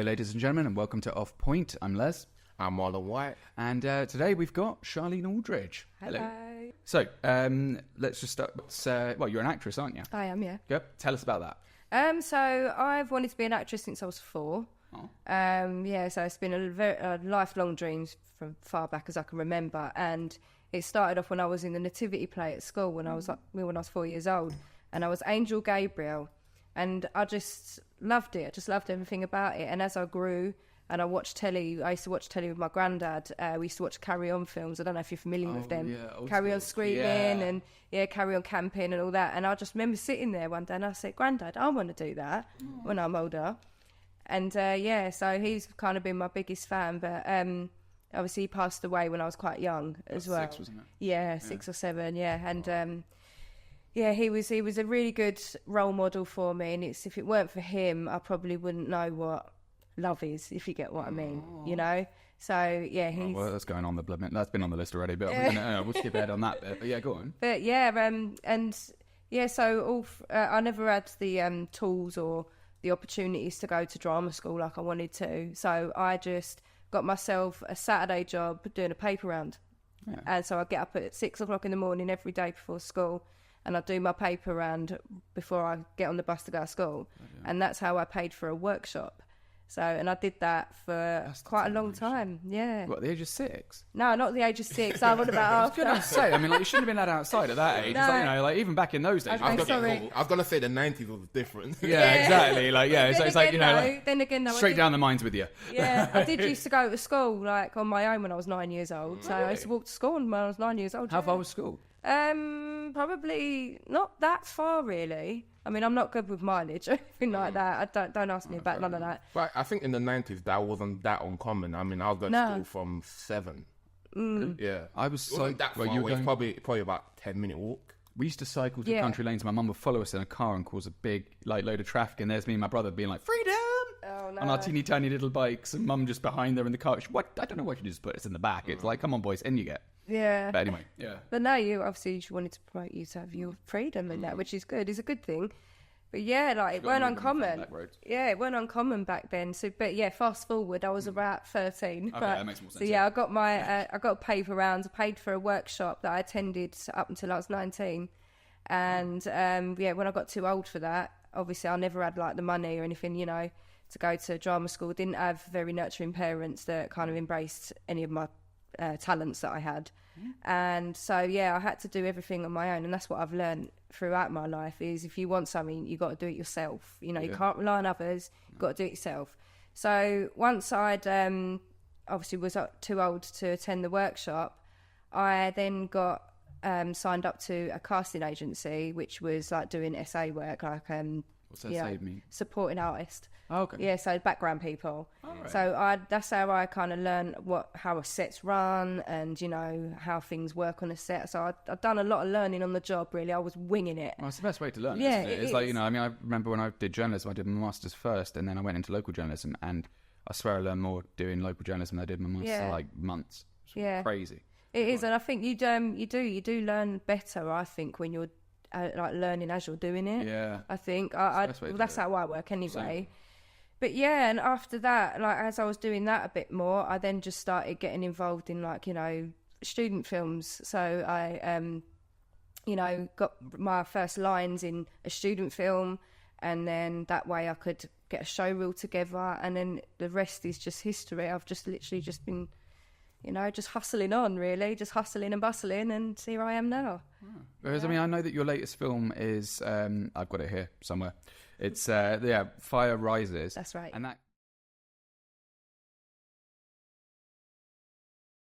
Hello, ladies and gentlemen, and welcome to Off Point. I'm Les. I'm Marlon White. And today we've got Charlene Aldridge. Hello. So, let's just start. Well, you're an actress, aren't you? I am, yeah. Yep. Tell us about that. So I've wanted to be an actress since I was 4. Oh. So it's been a lifelong dream from far back as I can remember. And it started off when I was in the nativity play at school when I was 4 years old, and I was Angel Gabriel, and I just loved it. I just loved everything about it. And as I grew and I watched telly, I used to watch telly with my granddad. We used to watch Carry On films. I don't know if you're familiar with them. Yeah, Carry On Screaming and Carry On Camping and all that. And I just remember sitting there one day and I said, Granddad, I want to do that when I'm older. And so he's kind of been my biggest fan. But obviously he passed away when I was quite young as well. 6, wasn't it? Yeah, 6 or 7, yeah. And he was a really good role model for me. And if it weren't for him, I probably wouldn't know what love is, if you get what I mean, you know. So he's that's going on the blood. That's been on the list already, but we'll skip ahead on that bit. But yeah, go on. But so I never had the tools or the opportunities to go to drama school like I wanted to. So I just got myself a Saturday job doing a paper round, and so I get up at 6 o'clock in the morning every day before school, and I do my paper round before I get on the bus to go to school, and that's how I paid for a workshop. So, and I did that for quite a long time. Yeah. What, at the age of 6? No, not the age of 6. I would about after. I was going to say, you shouldn't have been let outside at that age. No. It's even back in those days. Okay, I was going to say the 90s was different. Yeah, exactly. Then again, straight down the mines with you. Yeah, I did used to go to school on my own when I was 9 years old. So I used to walk to school when I was 9 years old. How far was school? Probably not that far, really. I mean, I'm not good with mileage or anything like that. Don't ask me about none of that. But I think in the 90s that wasn't that uncommon. I mean, I was going to school from 7. Yeah, I was it wasn't that far away. It's probably about a 10-minute walk. We used to cycle to country lanes. My mum would follow us in a car and cause a big load of traffic. And there's me and my brother being like, freedom! Oh, no. On our teeny tiny little bikes, and mum just behind there in the car. What? I don't know why she just put us in the back. It's like, come on, boys, in you get. Yeah. But anyway, yeah. But no, you wanted to promote you to have your freedom and that, which is good. It's a good thing. But it weren't uncommon. Yeah, it weren't uncommon back then. So, but fast forward, I was about 13. Okay, that makes more sense. So I got my I got a paper round. I paid for a workshop that I attended up until I was 19. And when I got too old for that, obviously I never had the money or anything, to go to drama school. Didn't have very nurturing parents that kind of embraced any of my talents that I had. And so I had to do everything on my own, and that's what I've learned throughout my life is if you want something, you got to do it yourself. You can't rely on others, you've got to do it yourself. So once I'd obviously was too old to attend the workshop, I then got signed up to a casting agency, which was doing SA work, what's that mean? Supporting artist. Oh, okay. Yeah, so background people. Right. So that's how I kind of learned how a set's run and, how things work on a set. So I've done a lot of learning on the job, really. I was winging it. Well, it's the best way to learn. Yeah, isn't it? It's I remember when I did journalism, I did my master's first, and then I went into local journalism, and I swear I learned more doing local journalism than I did my master's months. It's crazy. It is, and I think you do learn better, I think, when you're learning as you're doing it. Yeah. I think that's how I work anyway. But and after that, as I was doing that a bit more, I then just started getting involved in student films. So I got my first lines in a student film, and then that way I could get a show reel together, and then the rest is just history. I've just literally just been just hustling on, really, just hustling and bustling, and here I am now. Whereas, I know that your latest film is, I've got it here somewhere. It's, Fire Rises. That's right. And that